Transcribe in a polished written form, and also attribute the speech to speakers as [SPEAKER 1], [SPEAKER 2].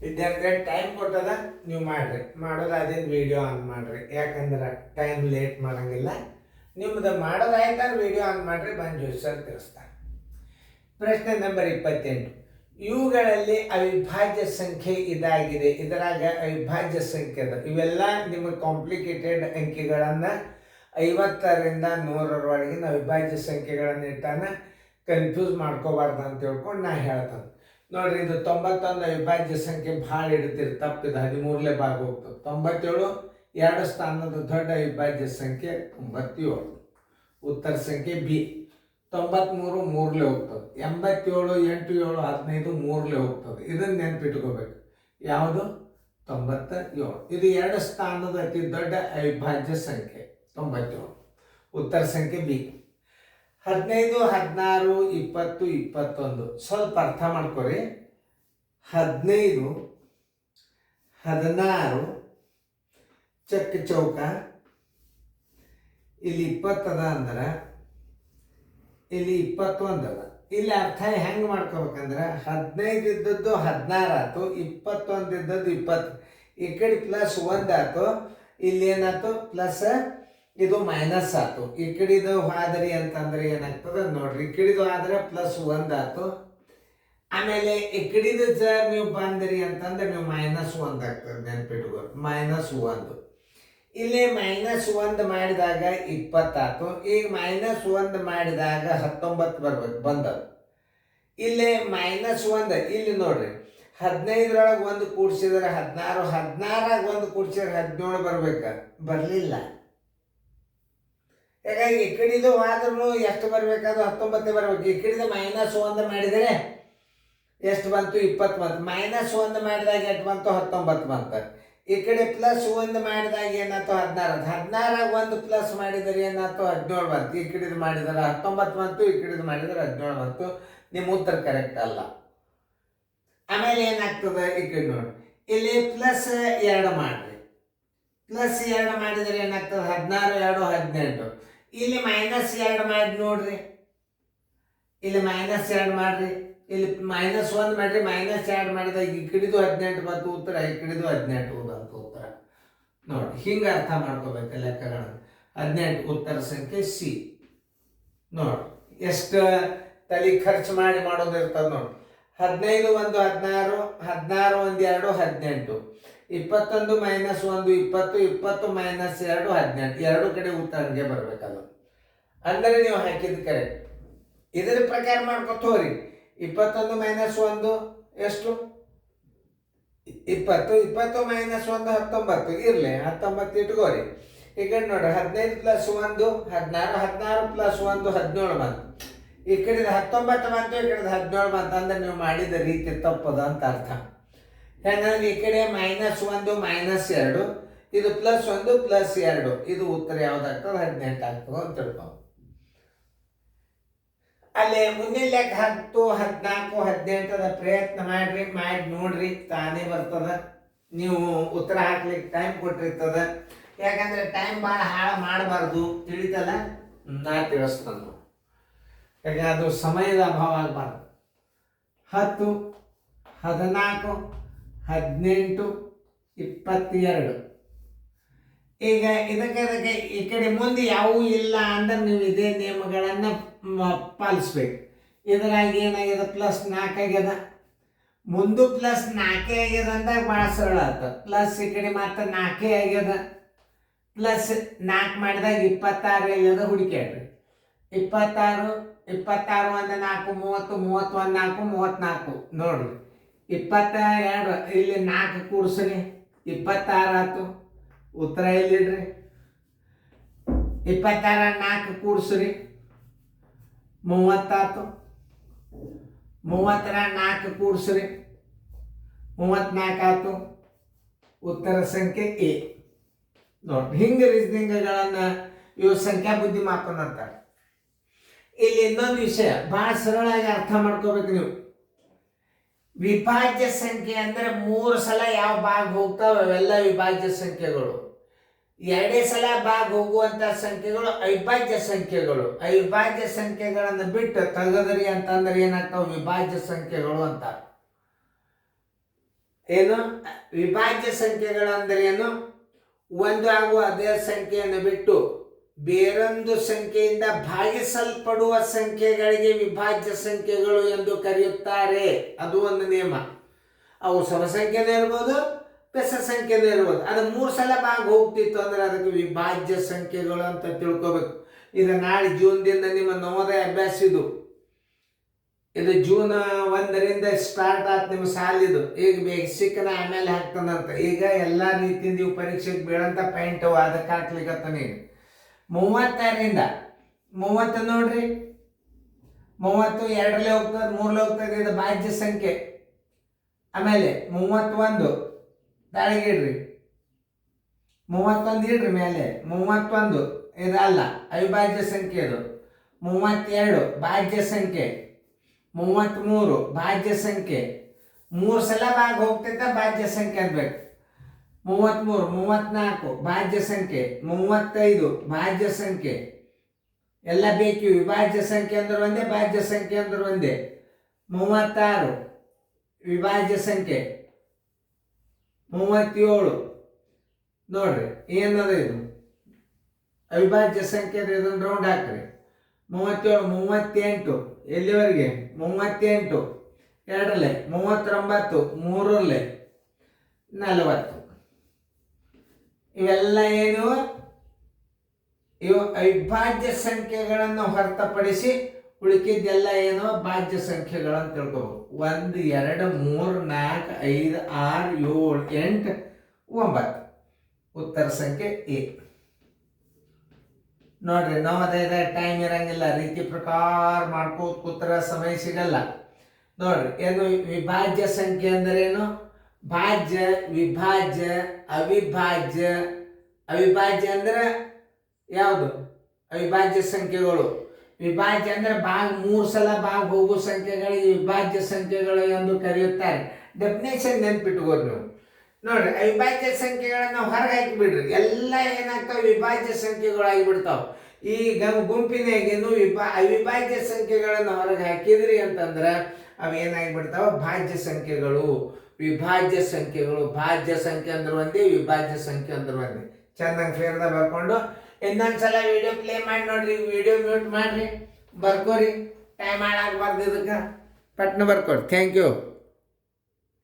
[SPEAKER 1] ವಿದ್ಯಾರ್ಥಿಗಳು ಟೈಮ್ ಕೊಟ್ಟದ ನೀವು ಮಾಡ್ರಿ, ಮಾಡೋದಾದೇನು ವಿಡಿಯೋ ಆನ್ ಮಾಡ್ರಿ, ಯಾಕಂದ್ರೆ ಟೈಮ್ ಲೇಟ್ ಮಾಡಂಗಿಲ್ಲ. ನಿಮ್ದು ಮಾಡೋದಾಯ್ತಾರ ವಿಡಿಯೋ ಆನ್ ಮಾಡ್ರಿ, ಬಂದು ಜೋಶರ್ ತಿಳಿಸ್ತಾರೆ. ಪ್ರಶ್ನೆ ನಂಬರ್ 28. ಇವುಗಳಲ್ಲಿ ಅವಿಭಾಜ್ಯ ಸಂಖ್ಯೆ ಇದಾಗಿದೆ, ಇದರಾಗ ಅವಿಭಾಜ್ಯ ಸಂಖ್ಯೆ ಅದ. ಇವೆಲ್ಲ ನಿಮಗೆ ಕಾಂಪ್ಲಿಕೇಟೆಡ್ ಅಂಕಿಗಳನ್ನು 50ರಿಂದ 100ರವರೆಗಿನ ಅವಿಭಾಜ್ಯ ಸಂಖ್ಯೆಗಳನ್ನು ಇಟ್ಟಾನ. ಕನ್ಫ್ಯೂಸ್ ಮಾಡ್ಕೋಬಾರ್ದು ಅಂತ ತಿಳ್ಕೊಂಡು ನಾ ಹೇಳ್ತಾನೆ. ನೋಡ್ರಿ, ಇದು 91 ಅವಿಭಾಜ್ಯ ಸಂಖ್ಯೆ ಭಾಳ ಇಡ್ತೀರಿ, ತಪ್ಪಿದೆ. 13ನೇ ಭಾಗ ಹೋಗ್ತದೆ. 97 2 ಸ್ಥಾನದ ದೊಡ್ಡ ಅವಿಭಾಜ್ಯ ಸಂಖ್ಯೆ 97. ಉತ್ತರ ಸಂಖ್ಯೆ ಬಿ. 93 3ಲೇ ಹೋಗ್ತದೆ. 87 8 7 15 3ಲೇ ಹೋಗ್ತದೆ. ಇದನ್ನು ನೆನ್ಪಿಟ್ಕೋಬೇಕು. ಯಾವುದು? 97. ಇದು 2 ಸ್ಥಾನದ ಅತಿ ದೊಡ್ಡ ಅವಿಭಾಜ್ಯ ಸಂಖ್ಯೆ 97. ಉತ್ತರ ಸಂಖ್ಯೆ ಬಿ. 15 16 20 21 ಸ್ವಲ್ಪ ಅರ್ಥ ಮಾಡ್ಕೊರಿ. 15 16 ಚಕ್ ಚೌಕ, ಇಲ್ಲಿ 20 ಅದ ಅಂದ್ರೆ ಇಲ್ಲಿ 21 ಅದ. ಇಲ್ಲಿ ಅರ್ಥ ಹೆಂಗೆ ಮಾಡ್ಕೋಬೇಕಂದ್ರೆ 15 ಇದ್ದದ್ದು 16 ಆಯ್ತು, 21 ಇದ್ದದ್ದು 20. ಈ ಕಡೆ ಪ್ಲಸ್ 1 ಆಯ್ತು, ಇಲ್ಲಿ ಏನಾಯ್ತು ಪ್ಲಸ್, ಇದು ಮೈನಸ್ ಆಯ್ತು. ಈ ಕಡೆದು ಹಾದರಿ ಅಂತಂದ್ರೆ ಏನಾಗ್ತದೆ ನೋಡ್ರಿ, ಈ ಕಡೆದು ಆದ್ರೆ ಪ್ಲಸ್ 1 ಆಯ್ತು. ಆಮೇಲೆ ಈ ಕಡೆದು ಸರ್ ನೀವು ಬಂದ್ರಿ ಅಂತಂದ್ರೆ ನೀವು -1 ಆಗ್ತದೆ, ನೆನ್ಪಿಟ್ಕೋರಿ. -1 ಇಲ್ಲಿ -1 ಮಾಡಿದಾಗ 20 ಆಯ್ತು. ಈಗ -1 ಮಾಡಿದಾಗ 19 ಬರ್ಬೇಕು, ಬಂದವು. ಇಲ್ಲಿ -1 ಇಲ್ಲಿ ನೋಡ್ರಿ, 15ರೊಳಗೆ 1 ಕೂಡಿಸಿದ್ರೆ 16, 16ರಾಗ 1 ಕೂಡಿಸಿದ್ರೆ 17 ಬರ್ಬೇಕ, ಬರಲಿಲ್ಲ. ಹಾಗಾಗಿ ಈ ಕಡೆದು ಆದ್ರೂ ಎಷ್ಟು ಬರಬೇಕಾದ್ರು 19 ಬರಬೇಕು. ಈ ಕಡೆದು -1 ಮಾಡಿದರೆ ಎಷ್ಟು ಬಂತು? 20 ಬಂತು. -1 ಮಾಡಿದಾಗ ಎಷ್ಟು ಬಂತು? 19 ಬಂತು. ಈ ಕಡೆ +1 ಮಾಡಿದಾಗ ಏನಾಯ್ತು? 16. 16ರಾಗ 1 ಪ್ಲಸ್ ಮಾಡಿದರೆ ಏನಾಯ್ತು? 17 ಬಂತು. ಈ ಕಡೆದು ಮಾಡಿದರೆ 19 ಬಂತು, ಈ ಕಡೆದು ಮಾಡಿದರೆ 17 ಬಂತು. ನಿಮ್ಮ ಉತ್ತರ ಕರೆಕ್ಟ್ ಅಲ್ಲ. ಆಮೇಲೆ ಏನಾಗ್ತದೆ? ಈ ಕಡೆ ನೋಡಿ, ಇಲ್ಲಿ +2 ಮಾಡ್ರಿ. +2 ಮಾಡಿದರೆ ಏನಾಗ್ತದೆ? 16 2 18. ಇಲ್ಲಿ -2 ಮಾಡಿ ನೋಡ್ರಿ, ಇಲ್ಲಿ -2 ಮಾಡ್ರಿ, ಇಲ್ಲಿ -1 ಮಾಡ್ರಿ, -2 ಮಾಡಿದಾಗ ಈ ಕಡೆದು 18 ಬಂತು ಉತ್ತರ, ಈ ಕಡೆದು 18 ಬಂತು ಉತ್ತರ. ನೋಡಿ, ಹಿಂಗೆ ಅರ್ಥ ಮಾಡ್ಕೋಬೇಕು ಲೆಕ್ಕಗಳನ್ನು. 18 ಉತ್ತರ ಸಂಖ್ಯೆ ಸಿ. ನೋಡಿ ಎಷ್ಟು ತಲೆ ಖರ್ಚು ಮಾಡಿ ಮಾಡೋದಿರ್ತದೆ ನೋಡಿ. 15 1 16, 16 1 2 18, 21 -1 20, 20 -2 18. ಎರಡು ಕಡೆ ಉತ್ತರಗೆ ಬರಬೇಕಲ್ಲ, ಅಂದರೆ ನೀವು ಹಾಕಿದ್ದು ಕರೆಕ್ಟ್. ಇದರ ಪ್ರಕಾರ ಮಾಡ್ಕೊತ ಹೋಗ್ರಿ. 21 -1 ಎಷ್ಟು? 20. 20 -1 19. ಇರಲಿ, 19 ಇಟ್ಕೋರಿ. ಈಗ ನೋಡ್ರಿ, 15 +1 16, 16 +1 17 ಬಂತು. ಈ ಕಡೆದು 19 ಬಂತು, ಈ ಕಡೆದು 17 ಬಂತು. ಅಂದ್ರೆ ನೀವು ಮಾಡಿದ ರೀತಿ ತಪ್ಪದ ಅಂತ ಅರ್ಥ. ಹೆಂಗಂದ್ರೆ ಈ ಕಡೆ -1 -2, ಇದು +1 +2, ಇದು ಉತ್ತರ ಯಾವ್ದಾಗ್ತದೆ? 18 ಆಗ್ತದೆ ಅಂತ ತಿಳ್ಕೊ. ಅಲ್ಲಿ ಮುಂದಿನ ಲೆಕ್ಕ 10 14 18 ಪ್ರಯತ್ನ ಮಾಡ್ರಿ, ಮಾಡಿ ನೋಡ್ರಿ, ತಾನೇ ಬರ್ತದ. ನೀವು ಉತ್ತರ ಹಾಕ್ಲಿಕ್ಕೆ ಟೈಮ್ ಕೊಟ್ಟಿರ್ತದ. ಯಾಕಂದ್ರೆ ಟೈಮ್ ಭಾಳ ಹಾಳು ಮಾಡಬಾರ್ದು, ತಿಳಿತಲ್ಲ. ನಾ ತಿಳಿಸ್ತಾನು, ಯಾಕೆ ಅದು ಸಮಯದ ಅಭಾವ ಆಗಬಾರ್ದು. 10 14 18 22. ಈಗ ಇದಕ್ಕೆ ಈ ಕಡೆ ಮುಂದೆ ಯಾವೂ ಇಲ್ಲ ಅಂದ್ರೆ ನೀವು ಇದೇ ನಿಯಮಗಳನ್ನು ಪಾಲಿಸ್ಬೇಕು. ಇದರಾಗಿ ಏನಾಗ್ಯದ? +4 ಆಗ್ಯದ. ಮುಂದೆ +4 ಆಗ್ಯದ ಅಂದಾಗ ಭಾಳ ಸರಳ ಆಯ್ತು. ಪ್ಲಸ್ ಈ ಕಡೆ ಮತ್ತೆ 4 ಆಗ್ಯದ. +4 ಮಾಡಿದಾಗ 26 ಆಗ್ಯದ, ಹುಡುಕ್ಯಾಡ್ರಿ. 26 26 1 4 30, 31 4 34. ನೋಡ್ರಿ, 22 ಇಲ್ಲಿ 4 ಕೂಡಿಸ್ರಿ, 26 ಆಯ್ತು. ಉತ್ತರ ಎಲ್ಲಿಡ್ರಿ? 26 4 ಕೂಡಿಸ್ರಿ, 30 ಆಯ್ತು. 30 4 ಕೂಡಿಸ್ರಿ, 34 ಆಯ್ತು. ಉತ್ತರ ಸಂಖ್ಯೆ ಎ. ನೋಡ್ರಿ, ಹಿಂಗೆ ರೀಸನಿಂಗ್ಗಳನ್ನು ಇವು ಸಂಖ್ಯಾ ಬುದ್ಧಿಮಾಪನ ಅಂತಾರೆ. ಇಲ್ಲಿ ಇನ್ನೊಂದು ವಿಷಯ ಭಾಳ ಸರಳಾಗಿ ಅರ್ಥ ಮಾಡ್ಕೋಬೇಕು ನೀವು. ವಿಭಾಜ್ಯ ಸಂಖ್ಯೆ ಅಂದರೆ 3 ಸಲ ಯಾವ ಭಾಗ ಹೋಗ್ತಾವೆ ಅವೆಲ್ಲ ವಿಭಾಜ್ಯ ಸಂಖ್ಯೆಗಳು. 2 ಸಲ ಭಾಗ ಹೋಗುವಂಥ ಸಂಖ್ಯೆಗಳು ಅವಿಭಾಜ್ಯ ಸಂಖ್ಯೆಗಳು. ಅವಿಭಾಜ್ಯ ಸಂಖ್ಯೆಗಳನ್ನು ಬಿಟ್ಟು ತೆಗೆದ್ರಿ ಅಂತಂದ್ರೆ ಏನಾಗ್ತಾವೆ? ವಿಭಾಜ್ಯ ಸಂಖ್ಯೆಗಳು ಅಂತಾರೆ. ಏನು ವಿಭಾಜ್ಯ ಸಂಖ್ಯೆಗಳು ಅಂದರೆ ಏನು? ಒಂದು ಆಗುವ ಅದೇ ಸಂಖ್ಯೆಯನ್ನು ಬಿಟ್ಟು ಬೇರೊಂದು ಸಂಖ್ಯೆಯಿಂದ ಭಾಗಿಸಲ್ಪಡುವ ಸಂಖ್ಯೆಗಳಿಗೆ ವಿಭಾಜ್ಯ ಸಂಖ್ಯೆಗಳು ಎಂದು ಕರೆಯುತ್ತಾರೆ. ಅದು ಒಂದು ನಿಯಮ. ಅವು ಸಮಸಂಖ್ಯೆನೇ ಇರ್ಬೋದು, ಬೆಸ ಸಂಖ್ಯೆನೇ ಇರ್ಬೋದು. ಅದು 3 ಸಲ ಹೋಗ್ತಿತ್ತು ಅಂದ್ರೆ ಅದಕ್ಕೆ ವಿಭಾಜ್ಯ ಸಂಖ್ಯೆಗಳು ಅಂತ ತಿಳ್ಕೊಬೇಕು. ಇದು ನಾಳೆ ಜೂನ್ದಿಂದ ನಿಮ್ಮ ನವೋದಯ ಅಭ್ಯಾಸ ಇದು ಜೂನ್ 1ರಿಂದ ಸ್ಟಾರ್ಟ್ ಆಯ್ತು ನಿಮ್ಮ ಸಾಲಿದು. ಈಗ ಬೇಸಿಕ್ನ ಆಮೇಲೆ ಹಾಕ್ತಾನಂತ. ಈಗ ಎಲ್ಲ ರೀತಿಯಿಂದ ಇವು ಪರೀಕ್ಷೆಗೆ ಬೀಳಂತ ಪಾಯಿಂಟ್ ಅದಕ್ಕೆ ಹಾಕ್ಲಿಕ್ಕತ್ತಾನ. ಈಗ 36ರಿಂದ 30 ನೋಡ್ರಿ, 30 2ರಲ್ಲಿ ಹೋಗ್ತದೆ, 3ರಲ್ಲಿ ಹೋಗ್ತದೆ. ಇದು ಭಾಜ್ಯ ಸಂಖ್ಯೆ. ಆಮೇಲೆ 31 ತಾಳಿಗಿಡ್ರಿ, 31 ಇಡ್ರಿ ಮೇಲೆ. 31 ಇದಲ್ಲ ಅವಿಭಾಜ್ಯ ಸಂಖ್ಯೆ. ಇದು 32 ಭಾಜ್ಯ ಸಂಖ್ಯೆ. 33 ಭಾಜ್ಯ ಸಂಖ್ಯೆ. 3 ಸಲ ಹೋಗ್ತೈತೆ ಭಾಜ್ಯ ಸಂಖ್ಯೆ ಅನ್ಬೇಕು. 33 34 ಭಾಜ್ಯ ಸಂಖ್ಯೆ. 35 ಭಾಜ್ಯ ಸಂಖ್ಯೆ. ಎಲ್ಲ ಬೇಕು. ವಿಭಾಜ್ಯ ಸಂಖ್ಯೆ ಅಂದ್ರೆ ಒಂದೇ, ಭಾಜ್ಯ ಸಂಖ್ಯೆ ಅಂದ್ರೆ ಒಂದೇ. 36 ವಿಭಾಜ್ಯ ಸಂಖ್ಯೆ. 37 ನೋಡ್ರಿ ಏನದ ಇದು ಅವಿಭಾಜ್ಯ ಸಂಖ್ಯೆ. ಇದನ್ನು ರೌಂಡ್ ಹಾಕ್ರಿ. 37 38 ಎಲ್ಲಿವರೆಗೆ? 38 2ರಲ್ಲಿ, 39 3ರಲ್ಲಿ, 40. ಇವೆಲ್ಲ ಏನು? ಇವು ಅವಿಭಾಜ್ಯ ಸಂಖ್ಯೆಗಳನ್ನು ಹೊರತುಪಡಿಸಿ ಉಳಿಕಿದ್ದೆಲ್ಲ ಏನೋ ಭಾಜ್ಯ ಸಂಖ್ಯೆಗಳನ್ನು ತಿಳ್ಕೋಬೇಕು. 1 2 3 4 5 6 7 8 9 ಉತ್ತರ ಸಂಖ್ಯೆ ಎ. ನೋಡ್ರಿ ನವೋದಯದ ಟೈಮ್ ಇರಂಗಿಲ್ಲ, ರೀತಿ ಪ್ರಕಾರ ಮಾಡ್ಕೋತ ಕೂತ್ರ ಸಮಯ ಸಿಗಲ್ಲ. ನೋಡ್ರಿ ಏನು ವಿಭಾಜ್ಯ ಸಂಖ್ಯೆ ಅಂದ್ರೆ ಏನು? ಭಾಜ್ಯ, ವಿಭಾಜ್ಯ, ಅವಿಭಾಜ್ಯ. ಅವಿಭಾಜ್ಯ ಅಂದ್ರೆ ಯಾವುದು? ಅವಿಭಾಜ್ಯ ಸಂಖ್ಯೆಗಳು. ವಿಭಾಜ್ಯ ಅಂದ್ರೆ 3 ಸಲ ಹೋಗೋ ಸಂಖ್ಯೆಗಳಿಗೆ ವಿಭಾಜ್ಯ ಸಂಖ್ಯೆಗಳು ಎಂದು ಕರೆಯುತ್ತಾರೆ. ಡೆಫಿನೇಷನ್ ನೆನ್ಪಿಟ್ಕೋರಿ ನೀವು. ನೋಡ್ರಿ ಅವಿಭಾಜ್ಯ ಸಂಖ್ಯೆಗಳನ್ನ ಹೊರಗೆ ಹಾಕಿಬಿಡ್ರಿ, ಎಲ್ಲ ಏನಾಗ್ತಾವ? ವಿಭಾಜ್ಯ ಸಂಖ್ಯೆಗಳು ಆಗಿಬಿಡ್ತಾವ. ಈ ಗುಂಪಿನಾಗೇನು ಅವಿಭಾಜ್ಯ ಸಂಖ್ಯೆಗಳನ್ನು ಹೊರಗೆ ಹಾಕಿದ್ರಿ ಅಂತಂದ್ರೆ ಅವೇನಾಗಿಬಿಡ್ತಾವ? ಭಾಜ್ಯ ಸಂಖ್ಯೆಗಳು, ವಿಭಾಜ್ಯ ಸಂಖ್ಯೆಗಳು. ಭಾಜ್ಯ ಸಂಖ್ಯೆ ಅಂದ್ರೆ ಒಂದೇ, ವಿಭಾಜ್ಯ ಸಂಖ್ಯೆ ಅಂದ್ರೆ ಒಂದೇ. ಚಂದಂಗೆ ಫೇರ್ದ ಬರ್ಕೊಂಡು ಇನ್ನೊಂದ್ಸಲ ವಿಡಿಯೋ ಪ್ಲೇ ಮಾಡಿ ನೋಡ್ರಿ. ವಿಡಿಯೋ ಮ್ಯೂಟ್ ಮಾಡ್ರಿ, ಬರ್ಕೋರಿ. ಟೈಮ್ ಹಾಳಾಗಬಾರ್ದು. ಇದಕ್ಕೆ ಪಟ್ನ ಬರ್ಕೊರಿ. Thank you.